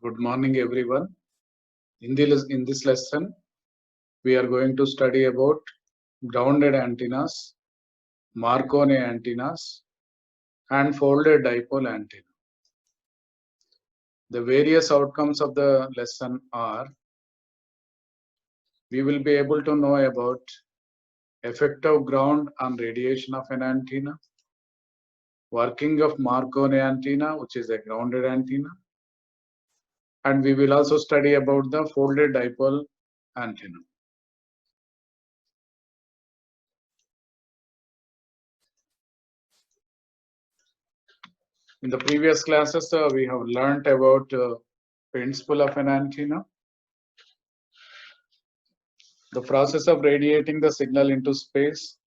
Good morning, everyone. In this lesson, we are going to study about grounded antennas, Marconi antennas, and folded dipole antenna. The various outcomes of the lesson are: we will be able to know about effect of ground on radiation of an antenna, working of Marconi antenna, which is a grounded antenna, and we will also study about the folded dipole antenna. In the previous classes, we have learnt about principle of an antenna, the process of radiating the signal into space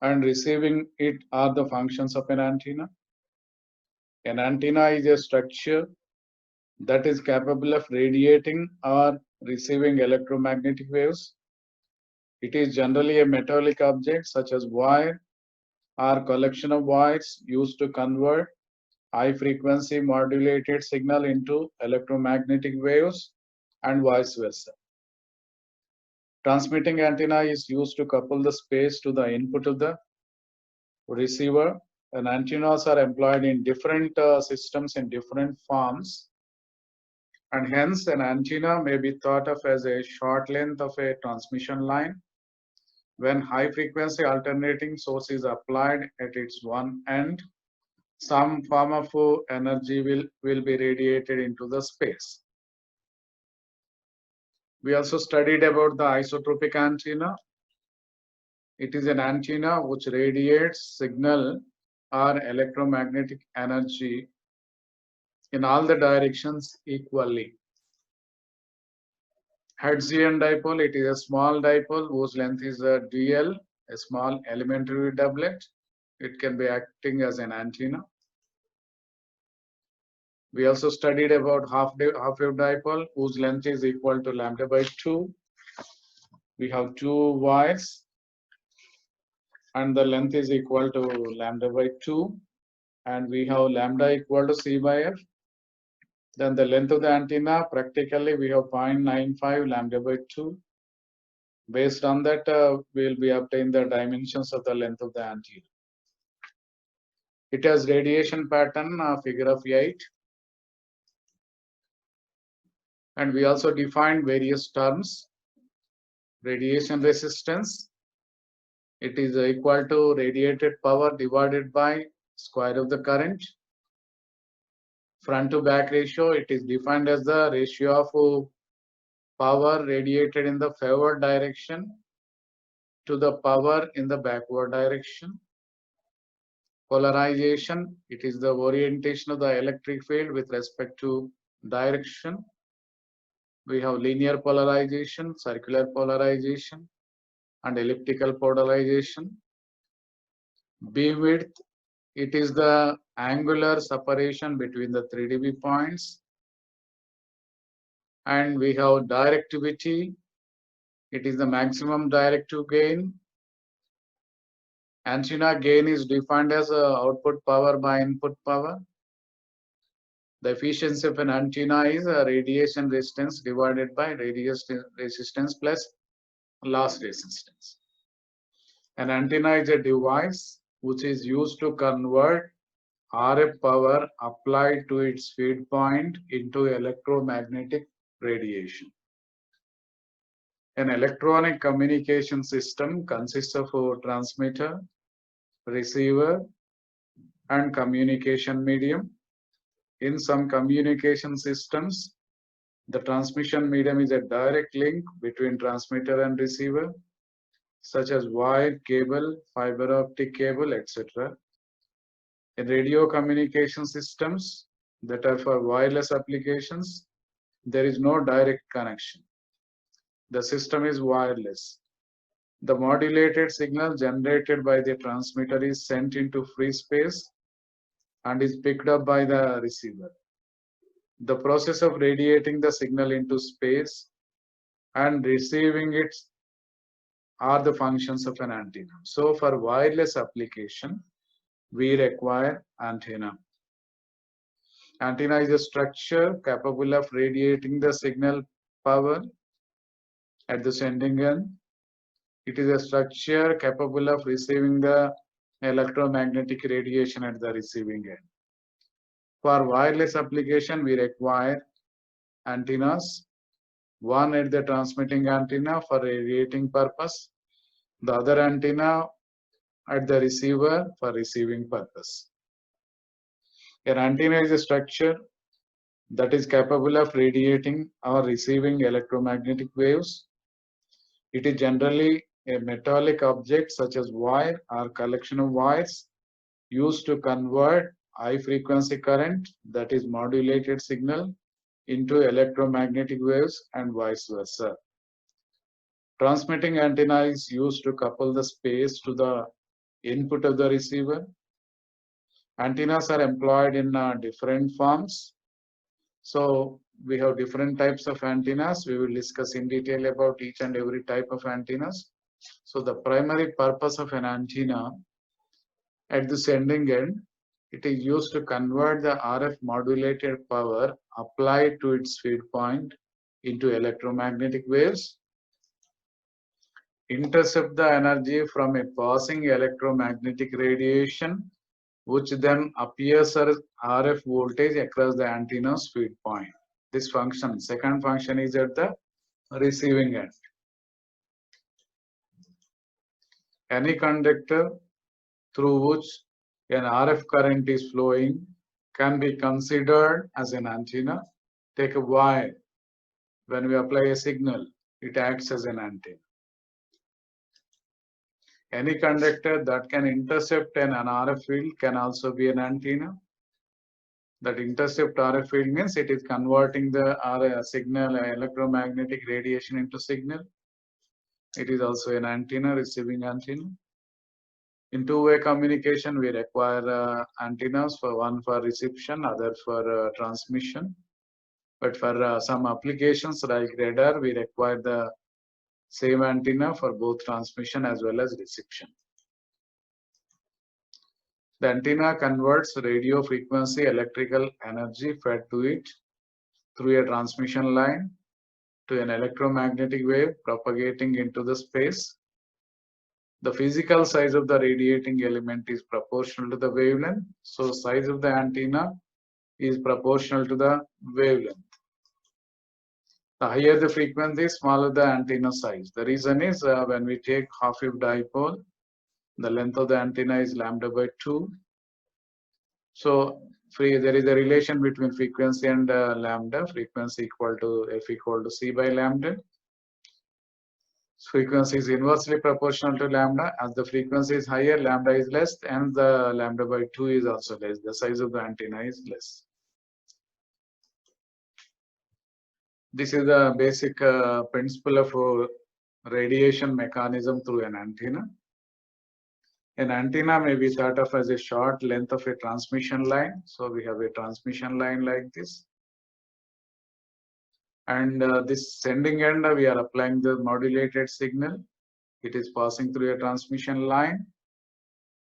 and receiving it are the functions of an antenna. An antenna is a structure that is capable of radiating or receiving electromagnetic waves. It is generally a metallic object such as wire or collection of wires used to convert high frequency modulated signal into electromagnetic waves and vice versa. Transmitting antenna is used to couple the space to the input of the receiver, and antennas are employed in different systems in different forms, and hence an antenna may be thought of as a short length of a transmission line. When high frequency alternating source is applied at its one end, some form of energy will be radiated into the space. We also studied about the isotropic antenna. It is an antenna which radiates signal or electromagnetic energy in all the directions equally. Hertzian dipole, it is a small dipole whose length is a dl, a small elementary doublet. It can be acting as an antenna. We also studied about half-wave dipole whose length is equal to lambda by 2. We have two wires and the length is equal to lambda by 2, and we have lambda equal to c by f. Then the length of the antenna, practically we have 0.95 lambda by 2. Based on that, we will be obtaining the dimensions of the length of the antenna. It has radiation pattern, figure of 8. And we also defined various terms. Radiation resistance, it is equal to radiated power divided by square of the current. Front to back ratio, it is defined as the ratio of power radiated in the forward direction to the power in the backward direction. Polarization, it is the orientation of the electric field with respect to direction. We have linear polarization, circular polarization, and elliptical polarization. Beam width, it is the angular separation between the 3 dB points. And we have directivity, it is the maximum directive gain. Antenna gain is defined as output power by input power. The efficiency of an antenna is radiation resistance divided by radiation resistance plus loss resistance. An antenna is a device which is used to convert RF power applied to its feed point into electromagnetic radiation. An electronic communication system consists of a transmitter, receiver, and communication medium. In some communication systems, the transmission medium is a direct link between transmitter and receiver, such as wire, cable, fiber optic cable, etc. In radio communication systems that are for wireless applications, there is no direct connection. The system is wireless. The modulated signal generated by the transmitter is sent into free space and is picked up by the receiver. The process of radiating the signal into space and receiving it are the functions of an antenna. So for wireless application, we require antenna. Antenna is a structure capable of radiating the signal power at the sending end. It is a structure capable of receiving the electromagnetic radiation at the receiving end. For wireless application, we require antennas. One at the transmitting antenna for radiating purpose, the other antenna at the receiver for receiving purpose. An antenna is a structure that is capable of radiating or receiving electromagnetic waves. It is generally a metallic object such as wire or collection of wires used to convert high frequency current, that is modulated signal, into electromagnetic waves and vice versa. Transmitting antenna is used to couple the space to the input of the receiver. Antennas are employed in different forms. So we have different types of antennas. We will discuss in detail about each and every type of antennas. So the primary purpose of an antenna at the sending end, it is used to convert the RF modulated power applied to its feed point into electromagnetic waves, intercept the energy from a passing electromagnetic radiation, which then appears as RF voltage across the antenna's feed point. This function, second function, is at the receiving end. Any conductor through which an RF current is flowing can be considered as an antenna. Take a wire. When we apply a signal, it acts as an antenna. Any conductor that can intercept an RF field can also be an antenna. That intercept RF field means it is converting the RF signal, electromagnetic radiation into signal. It is also an antenna, receiving antenna. In two-way communication, we require antennas, for one for reception, other for transmission. But for some applications like radar, we require the same antenna for both transmission as well as reception. The antenna converts radio frequency electrical energy fed to it through a transmission line to an electromagnetic wave propagating into the space. The physical size of the radiating element is proportional to the wavelength. So size of the antenna is proportional to the wavelength. The higher the frequency, smaller the antenna size. The reason is when we take half-wave dipole, the length of the antenna is lambda by 2. So there is a relation between frequency and lambda. Frequency equal to F equal to C by lambda. Frequency is inversely proportional to lambda. As the frequency is higher, lambda is less, and the lambda by 2 is also less. The size of the antenna is less. This is the basic principle of radiation mechanism through an antenna. An antenna may be thought of as a short length of a transmission line. So we have a transmission line like this. And this sending end, we are applying the modulated signal. It is passing through a transmission line.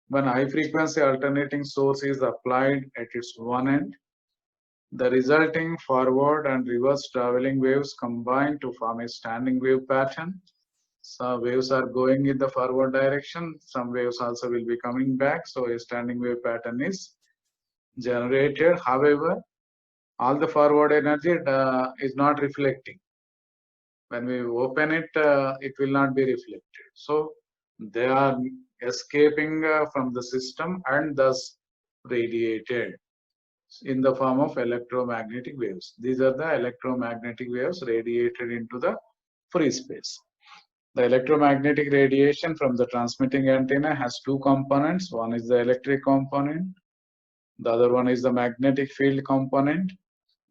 When high frequency alternating source is applied at its one end, the resulting forward and reverse traveling waves combine to form a standing wave pattern. Some waves are going in the forward direction. Some waves also will be coming back. So a standing wave pattern is generated. However, all the forward energy is not reflecting. When we open it, it will not be reflected. So they are escaping from the system and thus radiated in the form of electromagnetic waves. These are the electromagnetic waves radiated into the free space. The electromagnetic radiation from the transmitting antenna has two components. One is the electric component. The other one is the magnetic field component.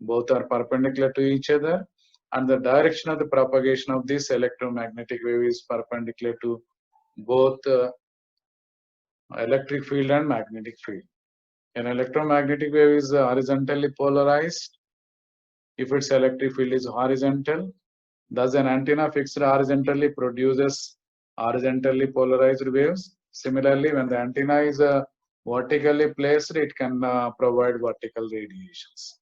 Both are perpendicular to each other, and the direction of the propagation of this electromagnetic wave is perpendicular to both electric field and magnetic field. An electromagnetic wave is horizontally polarized if its electric field is horizontal. Thus, an antenna fixed horizontally produces horizontally polarized waves. Similarly, when the antenna is vertically placed, it can provide vertical radiations.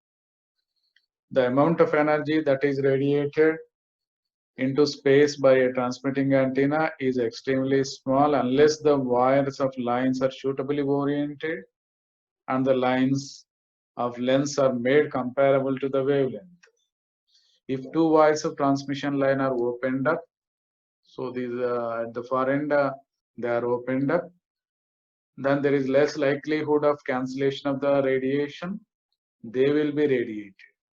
The amount of energy that is radiated into space by a transmitting antenna is extremely small unless the wires of lines are suitably oriented and the lines of lengths are made comparable to the wavelength. If two wires of transmission line are opened up, so these at the far end they are opened up, then there is less likelihood of cancellation of the radiation. They will be radiated.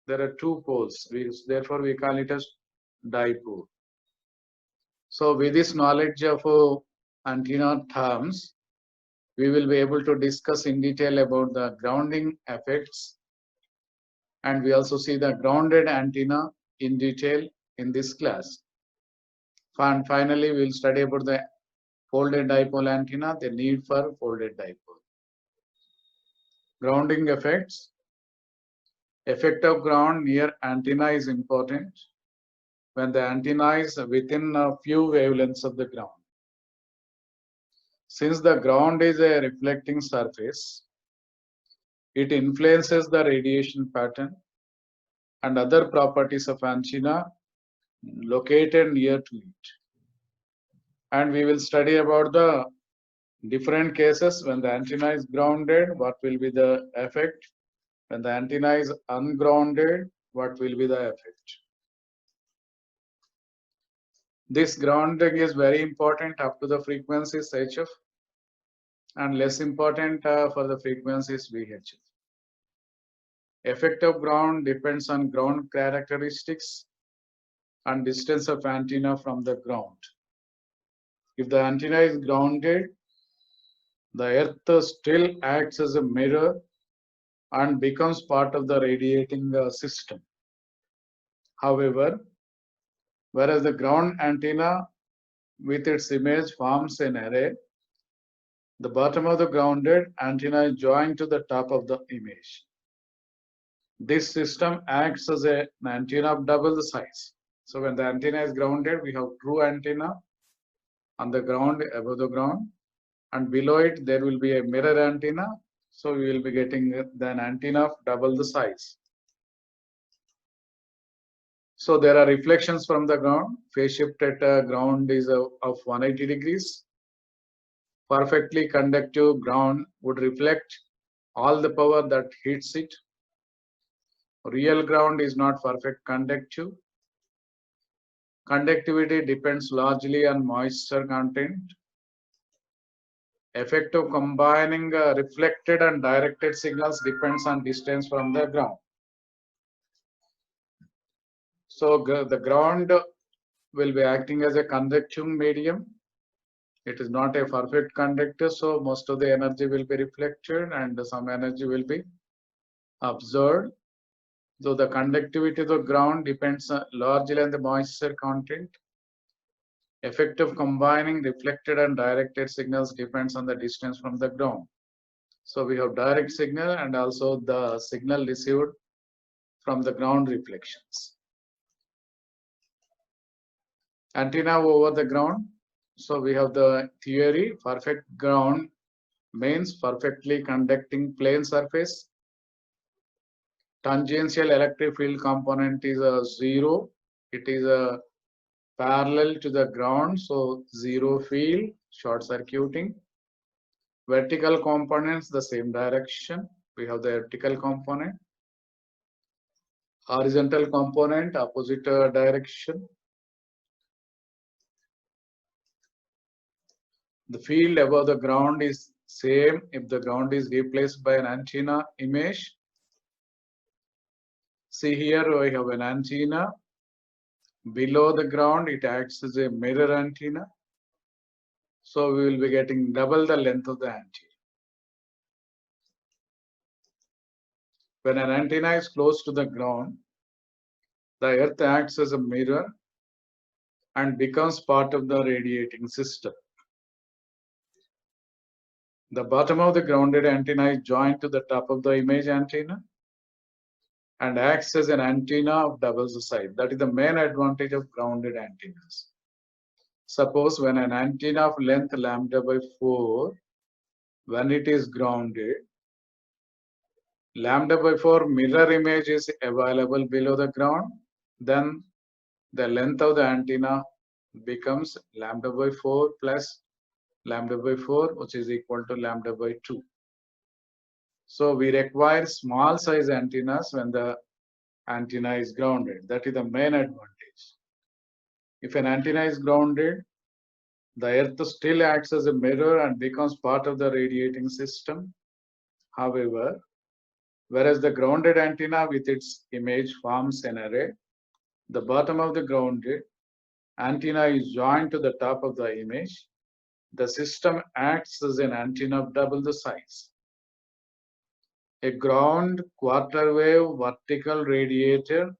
There are two poles, therefore we call it as dipole. So with this knowledge of antenna terms, we will be able to discuss in detail about the grounding effects, and we also see the grounded antenna in detail in this class. And finally, we will study about the folded dipole antenna, the need for folded dipole. Grounding effects. Effect of ground near antenna is important when the antenna is within a few wavelengths of the ground. Since the ground is a reflecting surface, it influences the radiation pattern and other properties of antenna located near to it. And we will study about the different cases when the antenna is grounded, what will be the effect. When the antenna is ungrounded, what will be the effect. This grounding is very important up to the frequencies HF and less important for the frequencies VHF. Effect of ground depends on ground characteristics and distance of antenna from the ground. If the antenna is grounded, the earth still acts as a mirror and becomes part of the radiating system. However, whereas the ground antenna with its image forms an array, the bottom of the grounded antenna is joined to the top of the image. This system acts as an antenna of double the size. So when the antenna is grounded, we have true antenna on the ground, above the ground, and below it there will be a mirror antenna. So we will be getting an antenna of double the size. So there are reflections from the ground. Phase shift at ground is of 180 degrees. Perfectly conductive ground would reflect all the power that hits it. Real ground is not perfect conductive. Conductivity depends largely on moisture content. Effect of combining reflected and directed signals depends on distance from the ground. So the ground will be acting as a conductive medium. It is not a perfect conductor, so most of the energy will be reflected and some energy will be absorbed. So the conductivity of the ground depends largely on the moisture content. Effect of combining reflected and directed signals depends on the distance from the ground. So we have direct signal and also the signal received from the ground reflections. Antenna over the ground. So we have the theory, perfect ground means perfectly conducting plane surface. Tangential electric field component is a 0. It is a parallel to the ground, so 0 field, short circuiting. Vertical components, the same direction. We have the vertical component. Horizontal component, opposite direction. The field above the ground is same if the ground is replaced by an antenna image. See here we have an antenna. Below the ground it acts as a mirror antenna. So we will be getting double the length of the antenna. When an antenna is close to the ground, the earth acts as a mirror and becomes part of the radiating system. The bottom of the grounded antenna is joined to the top of the image antenna and acts as an antenna of double the size. That is the main advantage of grounded antennas. Suppose when an antenna of length lambda by 4 when it is grounded, lambda by 4 mirror image is available below the ground, then the length of the antenna becomes lambda by 4 plus lambda by 4, which is equal to lambda by 2. So we require small size antennas when the antenna is grounded. That is the main advantage. If an antenna is grounded, the earth still acts as a mirror and becomes part of the radiating system. However, whereas the grounded antenna with its image forms an array, the bottom of the grounded antenna is joined to the top of the image. The system acts as an antenna of double the size. A ground quarter wave vertical radiator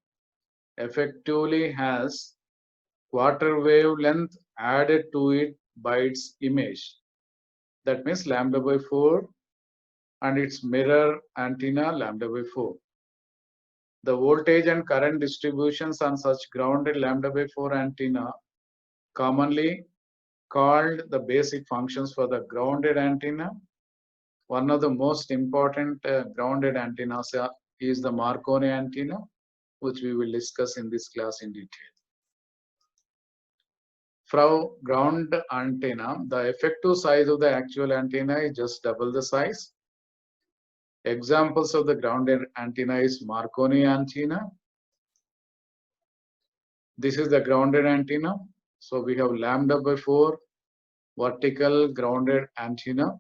effectively has quarter wavelength added to it by its image. That means lambda by 4 and its mirror antenna lambda by 4. The voltage and current distributions on such grounded lambda by 4 antenna, commonly called the basic functions for the grounded antenna. One of the most important grounded antennas is the Marconi antenna, which we will discuss in this class in detail. From ground antenna, the effective size of the actual antenna is just double the size. Examples of the grounded antenna is Marconi antenna. This is the grounded antenna. So we have lambda by 4 vertical grounded antenna.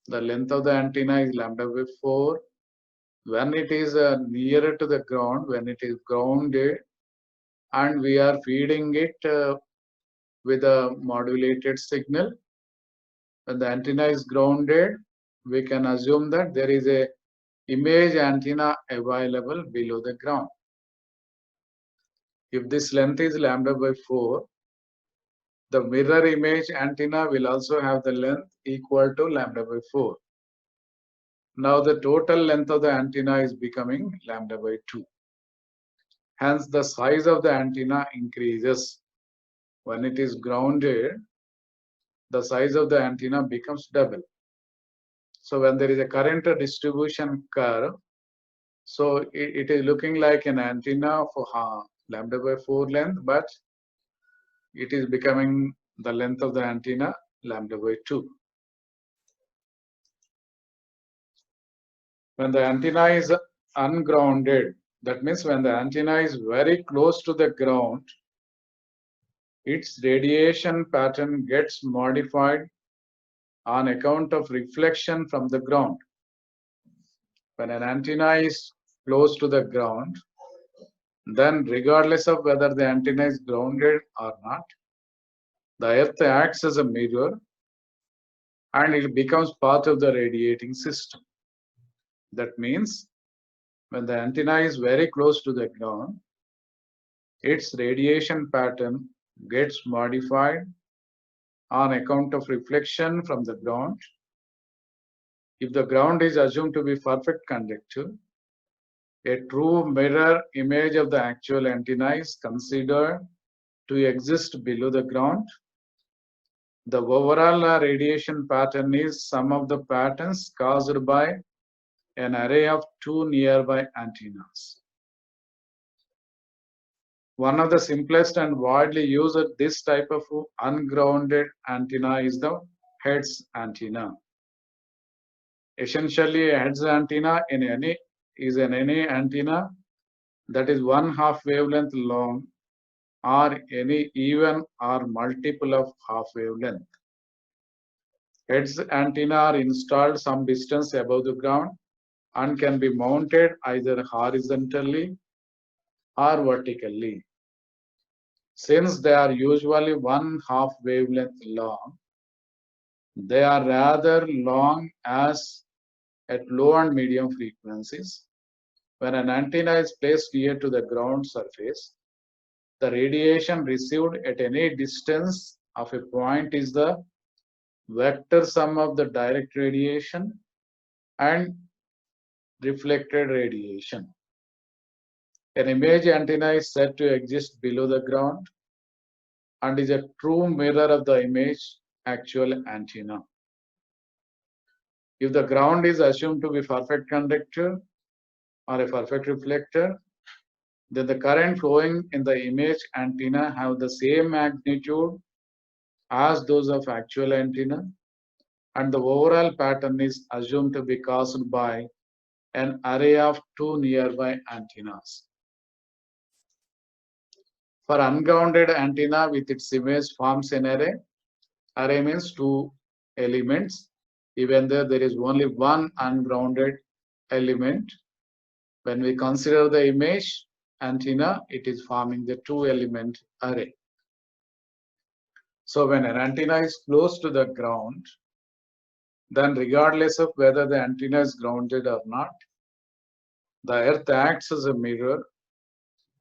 The length of the antenna is lambda by 4. When it is nearer to the ground, when it is grounded, and we are feeding it with a modulated signal, when the antenna is grounded, we can assume that there is a image antenna available below the ground. If this length is lambda by 4, the mirror image antenna will also have the length equal to lambda by 4. Now the total length of the antenna is becoming lambda by 2. Hence the size of the antenna increases. When it is grounded, the size of the antenna becomes double. So when there is a current distribution curve, so it is looking like an antenna for lambda by 4 length, but it is becoming the length of the antenna lambda by 2. When the antenna is ungrounded, that means when the antenna is very close to the ground, its radiation pattern gets modified on account of reflection from the ground. When an antenna is close to the ground, then regardless of whether the antenna is grounded or not, the earth acts as a mirror and it becomes part of the radiating system. That means when the antenna is very close to the ground, its radiation pattern gets modified on account of reflection from the ground. If the ground is assumed to be perfect conductor, a true mirror image of the actual antenna is considered to exist below the ground. The overall radiation pattern is sum of the patterns caused by an array of two nearby antennas. One of the simplest and widely used this type of ungrounded antenna is the Hertz antenna. Essentially, a Hertz antenna is any antenna that is 1/2 wavelength long or any even or multiple of half wavelength. Hertz antenna are installed some distance above the ground and can be mounted either horizontally or vertically. Since they are usually 1/2 wavelength long, they are rather long as at low and medium frequencies. When an antenna is placed near to the ground surface, the radiation received at any distance of a point is the vector sum of the direct radiation and reflected radiation. An image antenna is said to exist below the ground and is a true mirror of the image actual antenna. If the ground is assumed to be perfect conductor or a perfect reflector, then the current flowing in the image antenna have the same magnitude as those of actual antenna, and the overall pattern is assumed to be caused by an array of two nearby antennas. For ungrounded antenna with its image forms an array. Array means two elements, even though there is only one ungrounded element. When we consider the image antenna, it is forming the two element array. So when an antenna is close to the ground, then regardless of whether the antenna is grounded or not, the earth acts as a mirror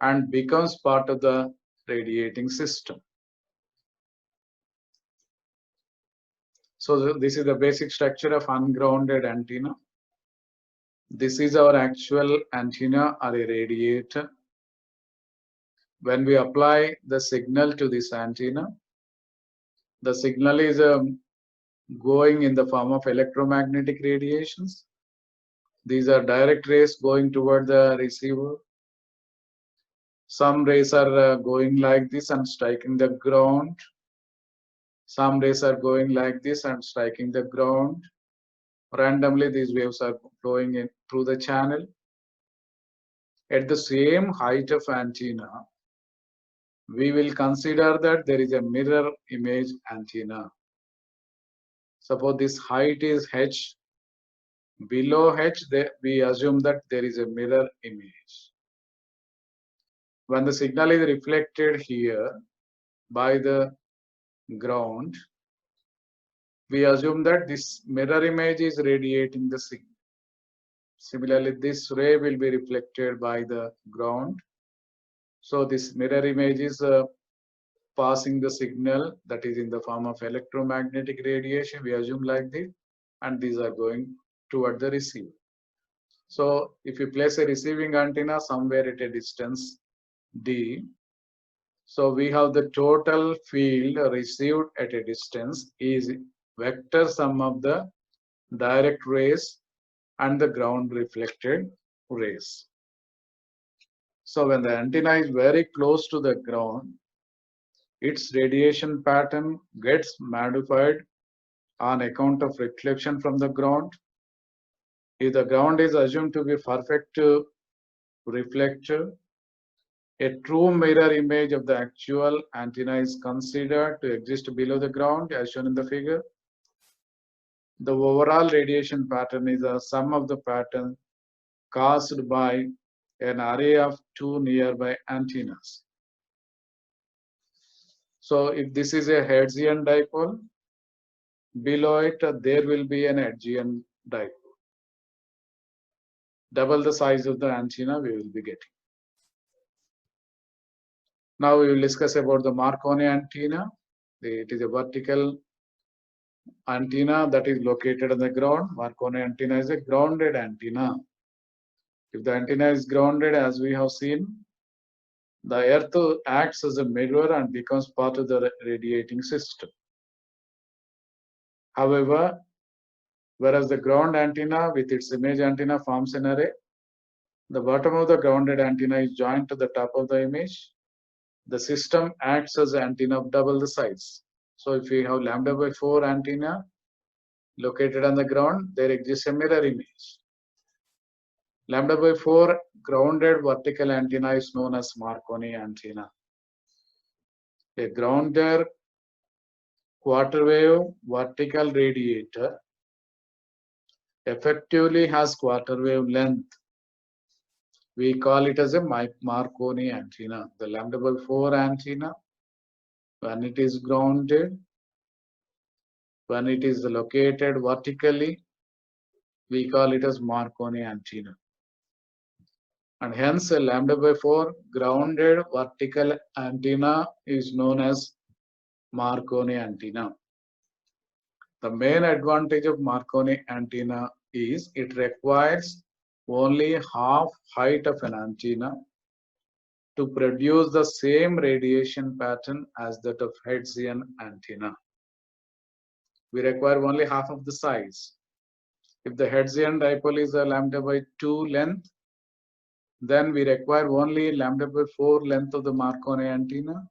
and becomes part of the radiating system. So this is the basic structure of ungrounded antenna. This is our actual antenna or a radiator. When we apply the signal to this antenna, the signal is going in the form of electromagnetic radiations. These are direct rays going toward the receiver. Some rays are going like this and striking the ground. Some rays are going like this and striking the ground. Randomly, these waves are flowing in through the channel. At the same height of antenna, we will consider that there is a mirror image antenna. Suppose this height is h. Below h, we assume that there is a mirror image. When the signal is reflected here by the ground, we assume that this mirror image is radiating the signal. Similarly, this ray will be reflected by the ground. So this mirror image is passing the signal that is in the form of electromagnetic radiation. We assume like this, and these are going toward the receiver. So if you place a receiving antenna somewhere at a distance d, so we have the total field received at a distance is vector sum of the direct rays and the ground reflected rays. So when the antenna is very close to the ground, its radiation pattern gets modified on account of reflection from the ground. If the ground is assumed to be perfect reflector, a true mirror image of the actual antenna is considered to exist below the ground as shown in the figure. The overall radiation pattern is a sum of the pattern caused by an array of two nearby antennas. So if this is a Hertzian dipole, below it there will be an Hertzian dipole. Double the size of the antenna we will be getting. Now we will discuss about the Marconi antenna. It is a vertical antenna that is located on the ground. Marconi antenna is a grounded antenna. If the antenna is grounded, as we have seen, the earth acts as a mirror and becomes part of the radiating system. However, whereas the ground antenna with its image antenna forms an array, the bottom of the grounded antenna is joined to the top of the image. The system acts as an antenna of double the size. So if we have lambda by 4 antenna located on the ground, there exists a mirror image. Lambda by 4 grounded vertical antenna is known as Marconi antenna. A grounded quarter wave vertical radiator effectively has quarter wave length. We call it as a Marconi antenna. The lambda by 4 antenna, when it is grounded, when it is located vertically, we call it as Marconi antenna. And hence a lambda by 4 grounded vertical antenna is known as Marconi antenna. The main advantage of Marconi antenna is it requires only half height of an antenna to produce the same radiation pattern as that of Hertzian antenna. We require only half of the size. If the Hertzian dipole is a lambda by 2 length, then we require only lambda by 4 length of the Marconi antenna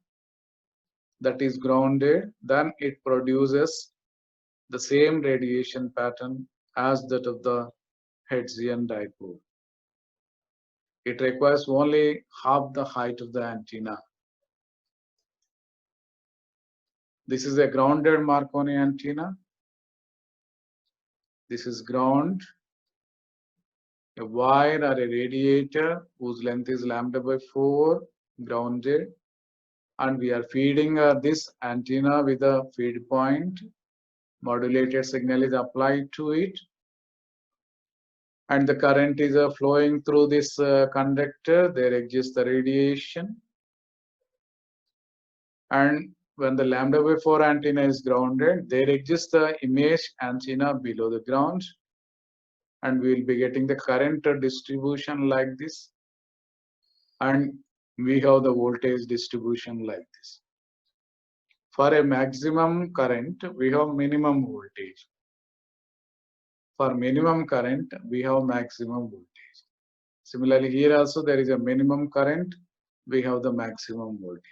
that is grounded. Then it produces the same radiation pattern as that of the Hertzian dipole. It requires only half the height of the antenna. This is a grounded Marconi antenna. This is ground. A wire or a radiator whose length is lambda by 4, grounded, and we are feeding this antenna with a feed point. Modulated signal is applied to it, and the current is flowing through this conductor. There exists the radiation, and when the lambda by 4 antenna is grounded, there exists the image antenna below the ground, and we will be getting the current distribution like this, and we have the voltage distribution like this. For a maximum current, we have minimum voltage. For minimum current, we have maximum voltage. Similarly, here also there is a minimum current, we have the maximum voltage.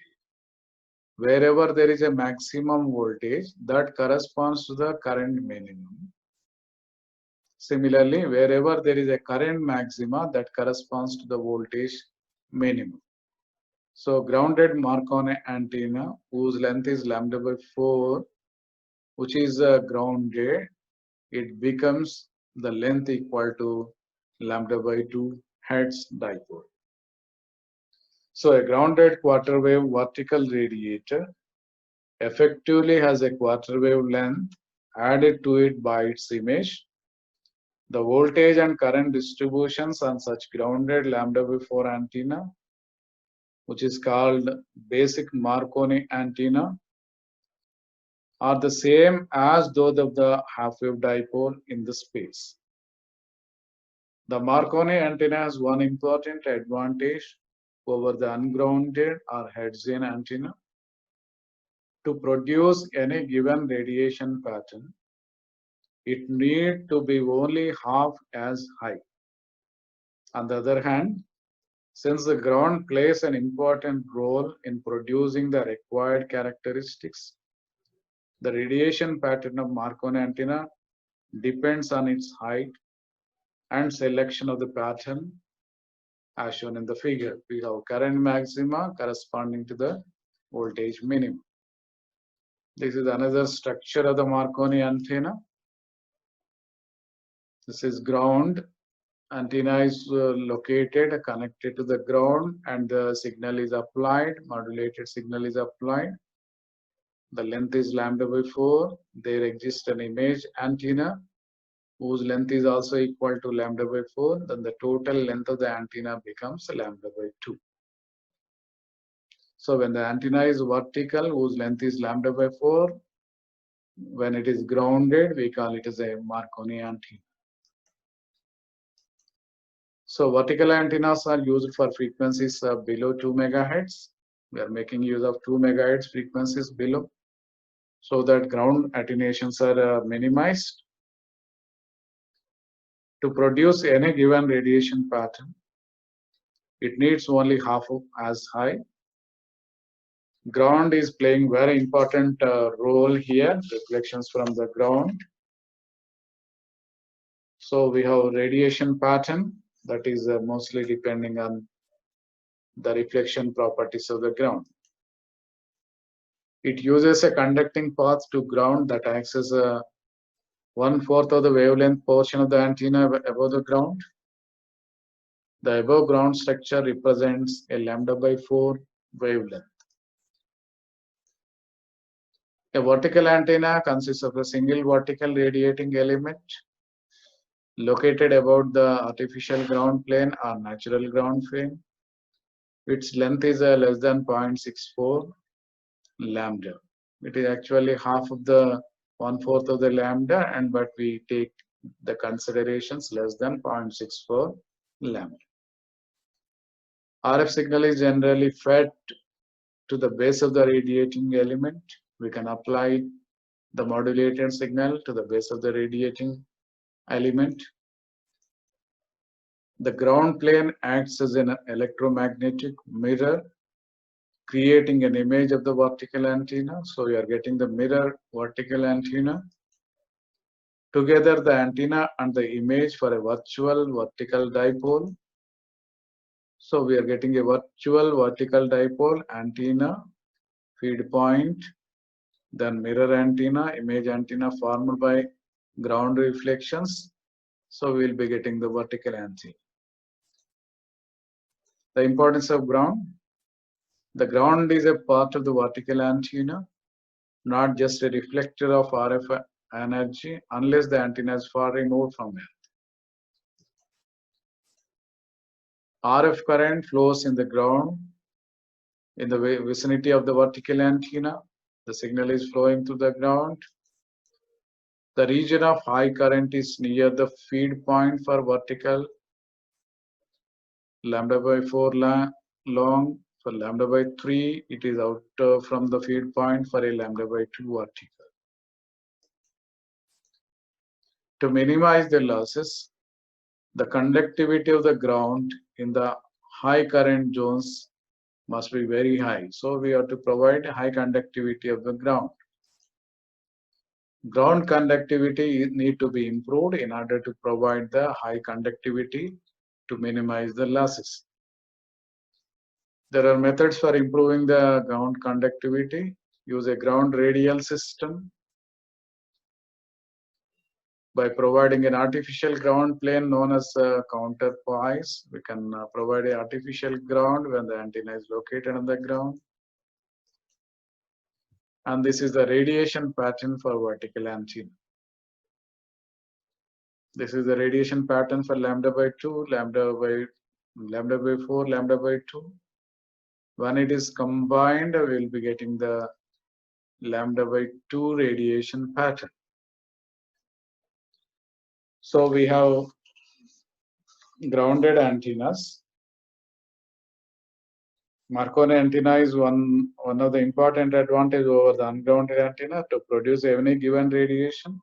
Wherever there is a maximum voltage, that corresponds to the current minimum. Similarly, wherever there is a current maxima, that corresponds to the voltage minimum. So grounded Marconi antenna whose length is lambda by 4, which is grounded, it becomes the length equal to lambda by 2 Hertz dipole. So a grounded quarter wave vertical radiator effectively has a quarter wave length added to it by its image. The voltage and current distributions on such grounded lambda by 4 antenna, which is called basic Marconi antenna, are the same as those of the half-wave dipole in the space. The Marconi antenna has one important advantage over the ungrounded or Hertzian antenna. To produce any given radiation pattern, it needs to be only half as high. On the other hand, since the ground plays an important role in producing the required characteristics, the radiation pattern of Marconi antenna depends on its height and selection of the pattern as shown in the figure. We have current maxima corresponding to the voltage minimum. This is another structure of the Marconi antenna. This is ground. Antenna is located, connected to the ground, and the signal is applied, modulated signal is applied. The length is lambda by 4. There exists an image antenna whose length is also equal to lambda by 4. Then the total length of the antenna becomes lambda by 2. So when the antenna is vertical, whose length is lambda by 4, when it is grounded, we call it as a Marconi antenna. So vertical antennas are used for frequencies below 2 MHz. We are making use of 2 MHz frequencies below, so that ground attenuations are minimized. To produce any given radiation pattern, it needs only half as high. Ground is playing very important role here, reflections from the ground. So we have radiation pattern that is mostly depending on the reflection properties of the ground. It uses a conducting path to ground that acts as a 1/4 of the wavelength portion of the antenna above the ground. The above ground structure represents a lambda by 4 wavelength. A vertical antenna consists of a single vertical radiating element located above the artificial ground plane or natural ground plane. Its length is less than 0.64 lambda. It is actually half of the 1/4 of the lambda, and but we take the considerations less than 0.64 lambda. RF signal is generally fed to the base of the radiating element. We can apply the modulated signal to the base of the radiating element. The ground plane acts as an electromagnetic mirror, creating an image of the vertical antenna. So we are getting the mirror vertical antenna. Together, the antenna and the image for a virtual vertical dipole. So we are getting a virtual vertical dipole, antenna, feed point, then mirror antenna, image antenna formed by ground reflections. So we will be getting the vertical antenna. The importance of ground. The ground is a part of the vertical antenna, not just a reflector of RF energy unless the antenna is far removed from it. RF current flows in the ground in the vicinity of the vertical antenna. The signal is flowing to the ground. The region of high current is near the feed point for vertical, lambda by 4 long. For lambda by 3, it is out from the feed point for a lambda by 2 vertical. To minimize the losses, the conductivity of the ground in the high current zones must be very high. So we have to provide high conductivity of the ground. Ground conductivity need to be improved in order to provide the high conductivity to minimize the losses. There are methods for improving the ground conductivity. Use a ground radial system by providing an artificial ground plane known as counterpoise. We can provide an artificial ground when the antenna is located on the ground. And this is the radiation pattern for vertical antenna. This is the radiation pattern for lambda by 2, lambda by 4, lambda by 2. When it is combined, we will be getting the lambda by 2 radiation pattern. So we have grounded antennas. Marconi antenna is one of the important advantage over the ungrounded antenna. To produce any given radiation,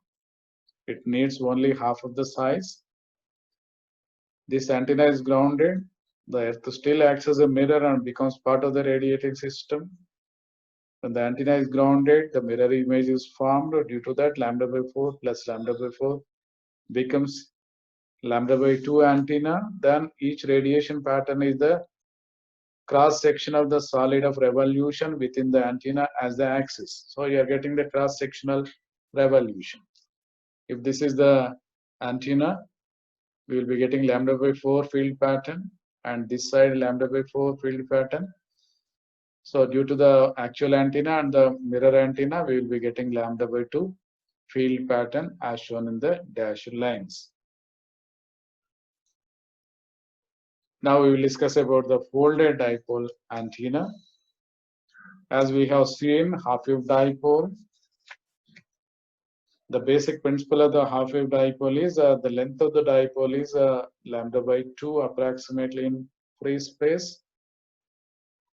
it needs only half of the size. This antenna is grounded. The earth still acts as a mirror and becomes part of the radiating system. When the antenna is grounded, the mirror image is formed. Due to that, lambda by 4 plus lambda by 4 becomes lambda by 2 antenna. Then each radiation pattern is the cross section of the solid of revolution within the antenna as the axis. So you are getting the cross sectional revolution. If this is the antenna, we will be getting lambda by 4 field pattern, and this side lambda by 4 field pattern. So due to the actual antenna and the mirror antenna, we will be getting lambda by 2 field pattern as shown in the dashed lines. Now we will discuss about the folded dipole antenna. As we have seen, half-wave dipole. The basic principle of the half-wave dipole is the length of the dipole is lambda by 2 approximately in free space.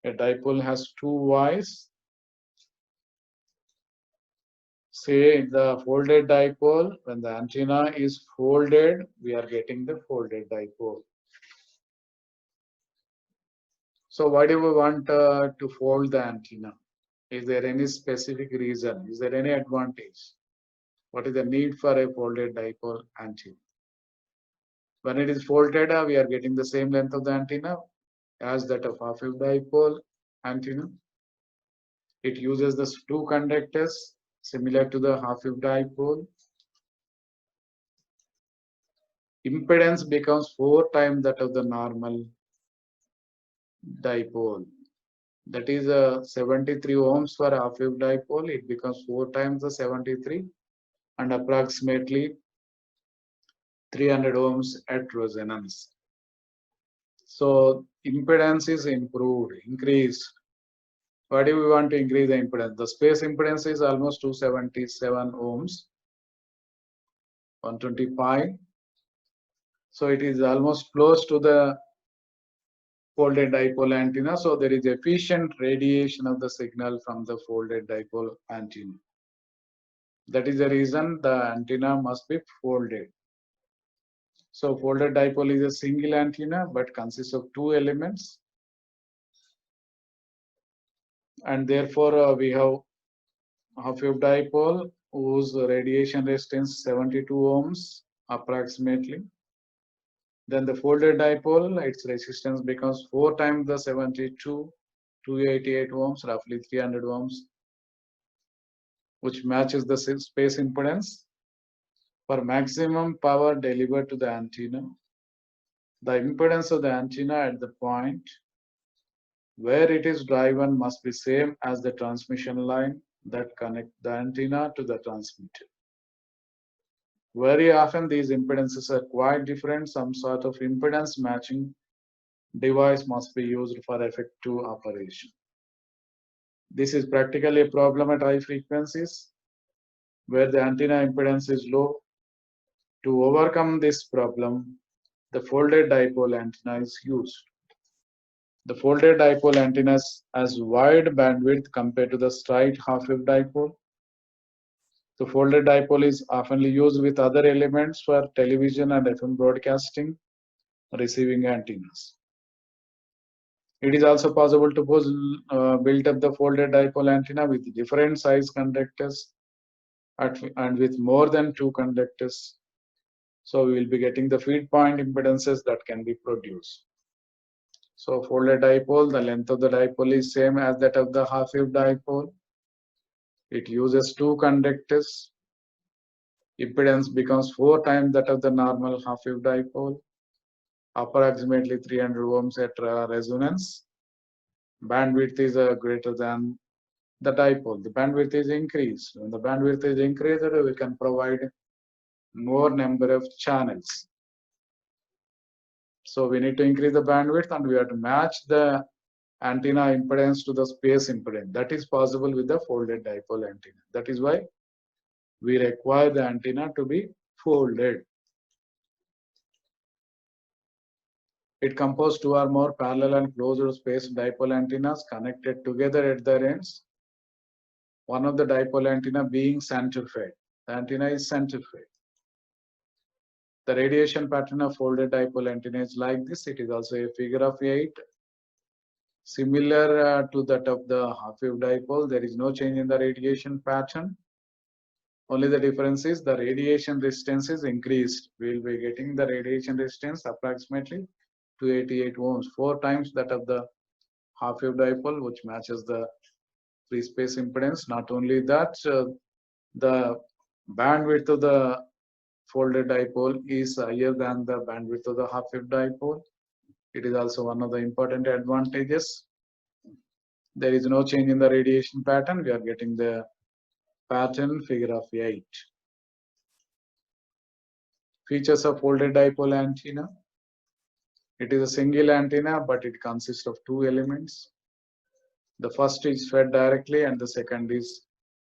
A dipole has two Y's. Say the folded dipole, when the antenna is folded, we are getting the folded dipole. So why do we want to fold the antenna? Is there any specific reason? Is there any advantage? What is the need for a folded dipole antenna? When it is folded, we are getting the same length of the antenna as that of half-wave dipole antenna. It uses the two conductors similar to the half-wave dipole. Impedance becomes 4 times that of the normal dipole. That is 73 ohms for half-wave dipole. It becomes 4 times the 73 and approximately 300 ohms at resonance. So impedance is improved, increased. Why do we want to increase the impedance? The space impedance is almost 277 ohms, 125. So it is almost close to the folded dipole antenna. So there is efficient radiation of the signal from the folded dipole antenna. That is the reason the antenna must be folded. So folded dipole is a single antenna but consists of two elements, and therefore we have half-wave dipole whose radiation resistance 72 ohms approximately. Then the folded dipole, its resistance becomes 4 times the 72, 288 ohms, roughly 300 ohms, which matches the space impedance. For maximum power delivered to the antenna, the impedance of the antenna at the point where it is driven must be same as the transmission line that connect the antenna to the transmitter. Very often these impedances are quite different. Some sort of impedance matching device must be used for effective operation. This is practically a problem at high frequencies where the antenna impedance is low. To overcome this problem, the folded dipole antenna is used. The folded dipole antennas has wide bandwidth compared to the straight half-wave dipole. The folded dipole is often used with other elements for television and FM broadcasting receiving antennas. It is also possible to build up the folded dipole antenna with different size conductors and with more than two conductors. So we will be getting the feed point impedances that can be produced. So folded dipole, the length of the dipole is same as that of the half-wave dipole. It uses two conductors. Impedance becomes 4 times that of the normal half-wave dipole, approximately 300 ohms at resonance. Bandwidth is greater than the dipole. The bandwidth is increased. When the bandwidth is increased, we can provide more number of channels. So we need to increase the bandwidth and we have to match the antenna impedance to the space impedance. That is possible with the folded dipole antenna. That is why we require the antenna to be folded. It composed two or more parallel and closed space dipole antennas connected together at their ends. One of the dipole antenna being center-fed. The antenna is center-fed. The radiation pattern of folded dipole antenna is like this. It is also a figure of 8. Similar to that of the half-wave dipole, there is no change in the radiation pattern. Only the difference is the radiation resistance is increased. We will be getting the radiation resistance approximately 288 ohms, 4 times that of the half-wave dipole, which matches the free space impedance. Not only that, the bandwidth of the folded dipole is higher than the bandwidth of the half-wave dipole. It is also one of the important advantages. There is no change in the radiation pattern. We are getting the pattern figure of 8. Features of folded dipole antenna. It is a single antenna, but it consists of two elements. The first is fed directly and the second is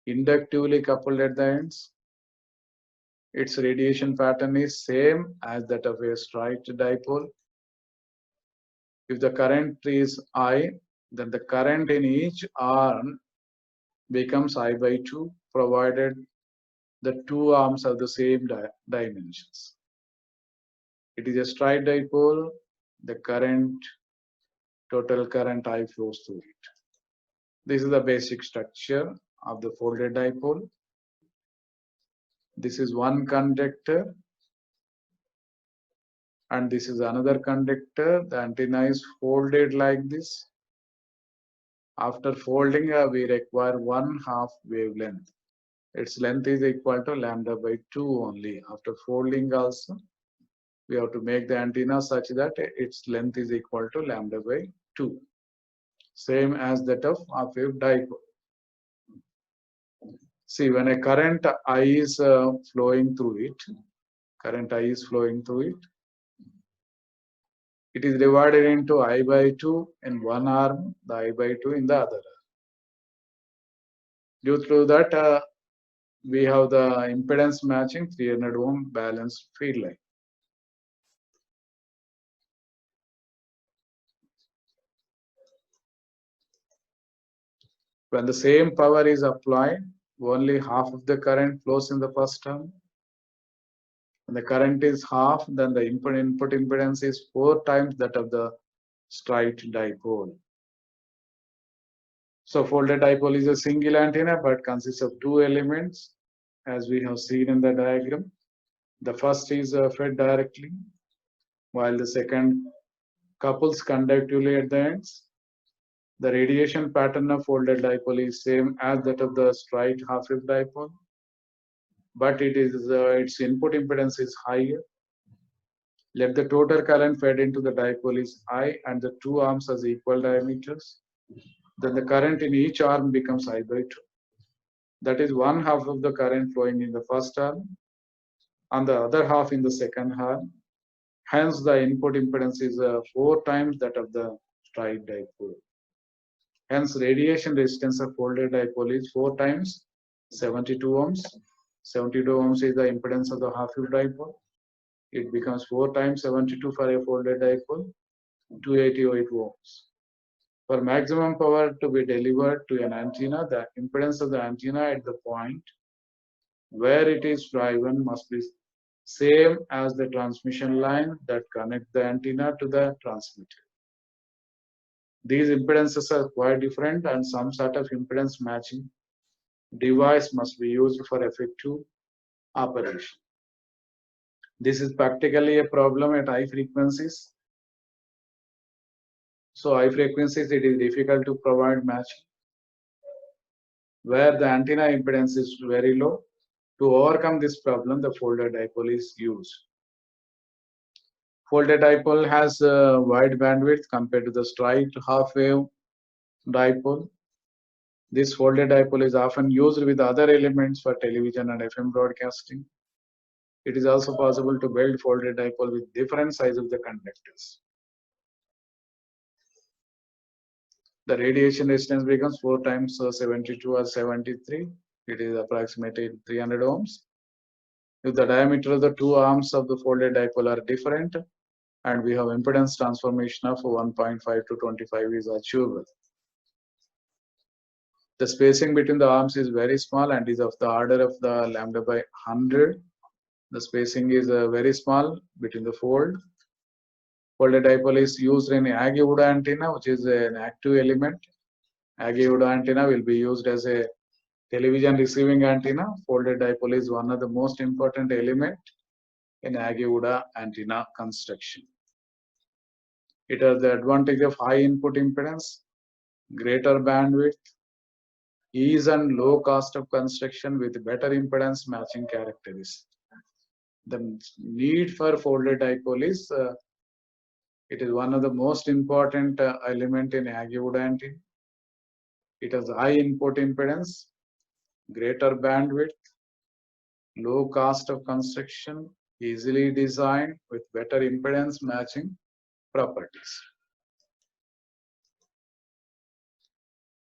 inductively coupled at the ends. Its radiation pattern is same as that of a straight dipole. If the current is I, then the current in each arm becomes I by 2, provided the two arms have the same dimensions. It is a straight dipole, the total current I flows through it. This is the basic structure of the folded dipole. This is one conductor and this is another conductor. The antenna is folded like this. After folding, we require 1/2 wavelength. Its length is equal to lambda by 2 only. After folding also, we have to make the antenna such that its length is equal to lambda by 2. Same as that of half-wave dipole. See, when a current I is flowing through it, it is divided into I by 2 in one arm, the I by 2 in the other arm. Due to that, we have the impedance matching 300 ohm balanced feed line. When the same power is applied, only half of the current flows in the first term When the current is half, then the input impedance is 4 times that of the straight dipole. So folded dipole is a single antenna but consists of two elements, as we have seen in the diagram. The first is fed directly, while the second couples conductively at the ends. The radiation pattern of folded dipole is same as that of the straight half-wave dipole, but its input impedance is higher. Let the total current fed into the dipole is I and the two arms has equal diameters. Then the current in each arm becomes I by 2. That is one half of the current flowing in the first arm and the other half in the second arm. Hence, the input impedance is 4 times that of the straight dipole. Hence, radiation resistance of folded dipole is 4 times 72 ohms. 72 ohms is the impedance of the half-wave dipole. It becomes 4 times 72 for a folded dipole, 288 ohms. For maximum power to be delivered to an antenna, the impedance of the antenna at the point where it is driven must be same as the transmission line that connect the antenna to the transmitter. These impedances are quite different and some sort of impedance matching device must be used for effective operation. This is practically a problem at high frequencies. So high frequencies, it is difficult to provide matching. Where the antenna impedance is very low, to overcome this problem, the folded dipole is used. Folded dipole has a wide bandwidth compared to the straight half-wave dipole. This folded dipole is often used with other elements for television and FM broadcasting. It is also possible to build folded dipole with different size of the conductors. The radiation resistance becomes 4 times 72 or 73. It is approximately 300 ohms. If the diameter of the two arms of the folded dipole are different, and we have impedance transformation of 1.5 to 25 is achievable. The spacing between the arms is very small and is of the order of the lambda by 100. The spacing is very small between the fold. Folded dipole is used in Aggie-Wood antenna, which is an active element. Aggie-Wood antenna will be used as a television receiving antenna. Folded dipole is one of the most important element in Aggie-Wood antenna construction. It has the advantage of high input impedance, greater bandwidth, ease and low cost of construction with better impedance matching characteristics. The need for folded dipole is it is one of the most important element in Aggie-Wood antenna. It has high input impedance, greater bandwidth, low cost of construction, easily designed with better impedance matching properties.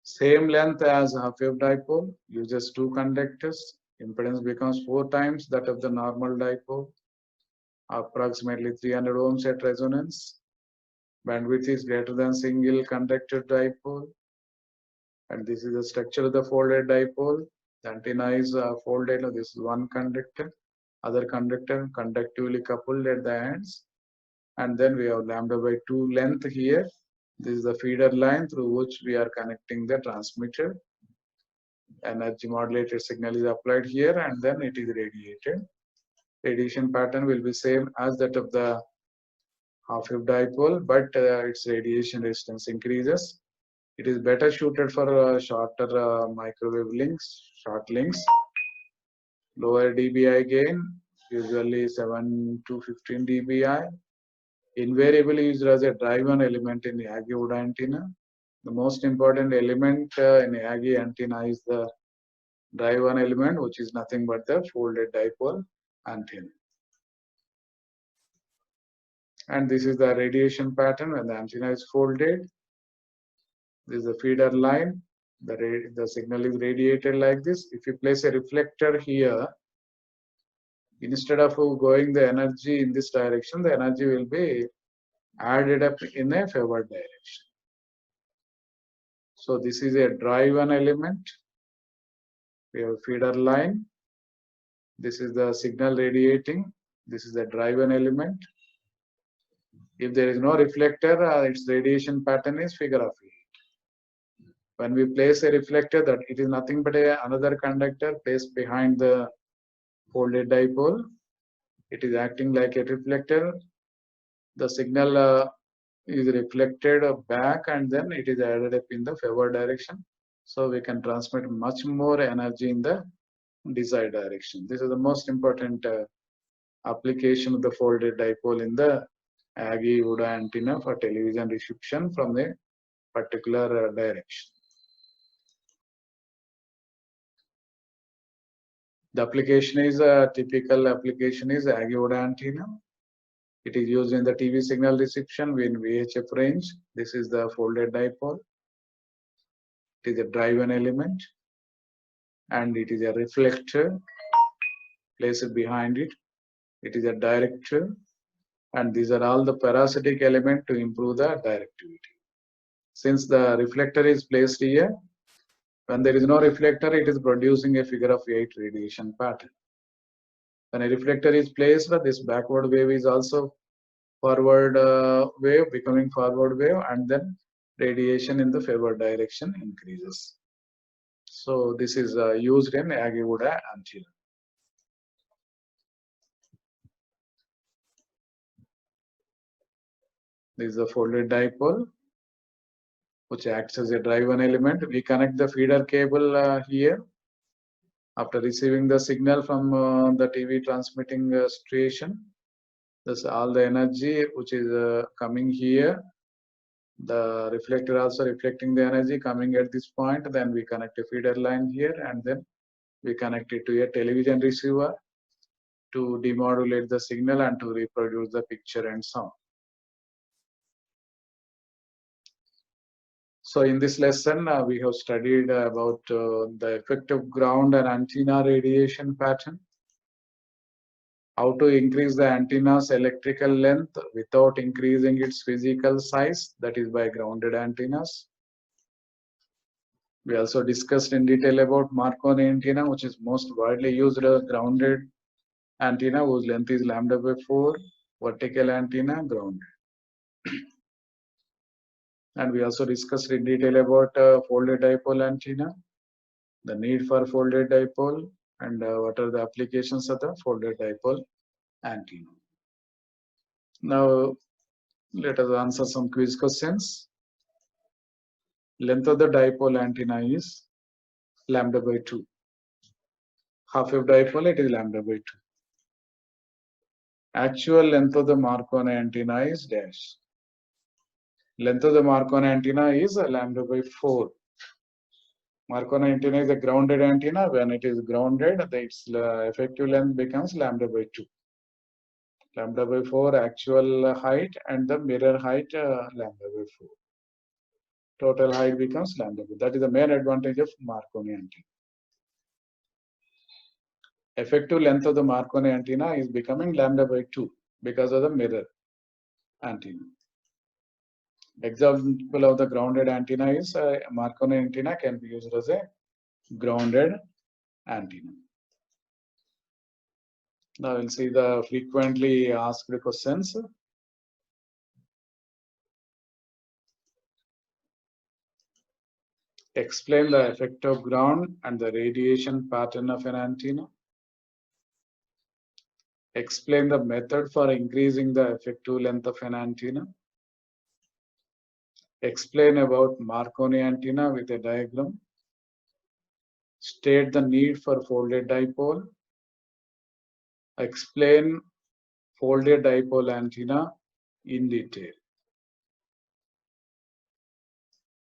Same length as half-wave dipole, uses two conductors. Impedance becomes 4 times that of the normal dipole, approximately 300 ohms at resonance. Bandwidth is greater than single conductor dipole. And this is the structure of the folded dipole. The antenna is folded. This is one conductor, other conductor conductively coupled at the ends. And then we have lambda by 2 length here. This is the feeder line through which we are connecting the transmitter. Energy modulated signal is applied here and then it is radiated. Radiation pattern will be same as that of the half-wave dipole, but its radiation resistance increases. It is better suited for shorter microwave links, short links. Lower dBi gain, usually 7 to 15 dBi. Invariably used as a drive-on element in the Aggie-Wood antenna. The most important element in Aggie antenna is the drive-on element, which is nothing but the folded dipole antenna. And this is the radiation pattern when the antenna is folded. This is the feeder line. The signal is radiated like this. If you place a reflector here, instead of going the energy in this direction, the energy will be added up in a favored direction. So this is a drive-on element. We have a feeder line. This is the signal radiating. This is the driven element. If there is no reflector, its radiation pattern is figure of 8. When we place a reflector, that it is nothing but another conductor placed behind the folded dipole. It is acting like a reflector. The signal is reflected back and then it is added up in the favor direction. So we can transmit much more energy in the desired direction. This is the most important application of the folded dipole in the Agee-Uda antenna for television reception from a particular direction. The application is a typical application is Agee-Uda antenna. It is used in the TV signal reception in VHF range. This is the folded dipole. It is a driven element and it is a reflector placed behind it. It is a director and these are all the parasitic element to improve the directivity. Since the reflector is placed here, when there is no reflector, it is producing a figure of 8 radiation pattern. When a reflector is placed, this backward wave is also forward wave, becoming forward wave, and then radiation in the favor direction increases. So this is used in Agee-Uda antenna. This is a folded dipole, which acts as a driven element. We connect the feeder cable here. After receiving the signal from the TV transmitting station, this all the energy which is coming here. The reflector also reflecting the energy coming at this point. Then we connect a feeder line here, and then we connect it to a television receiver to demodulate the signal and to reproduce the picture and sound. So in this lesson, we have studied about the effect of ground and antenna radiation pattern, how to increase the antenna's electrical length without increasing its physical size, that is by grounded antennas. We also discussed in detail about Marconi antenna, which is most widely used grounded antenna whose length is λ/4, vertical antenna grounded. And we also discussed in detail about folded dipole antenna, the need for folded dipole, and what are the applications of the folded dipole antenna. Now, let us answer some quiz questions. Length of the dipole antenna is λ/2. Half-wave dipole, it is λ/2. Actual length of the Marconi antenna is dash. Length of the Marconi antenna is λ/4. Marconi antenna is a grounded antenna. When it is grounded, its effective length becomes λ/2. λ/4 actual height and the mirror height λ/4. Total height becomes λ/4. That is the main advantage of Marconi antenna. Effective length of the Marconi antenna is becoming λ/2 because of the mirror antenna. Example of the grounded antenna is Marconi antenna can be used as a grounded antenna. Now we'll see the frequently asked questions. Explain the effect of ground and the radiation pattern of an antenna. Explain the method for increasing the effective length of an antenna. Explain about Marconi antenna with a diagram. State the need for folded dipole. Explain folded dipole antenna in detail.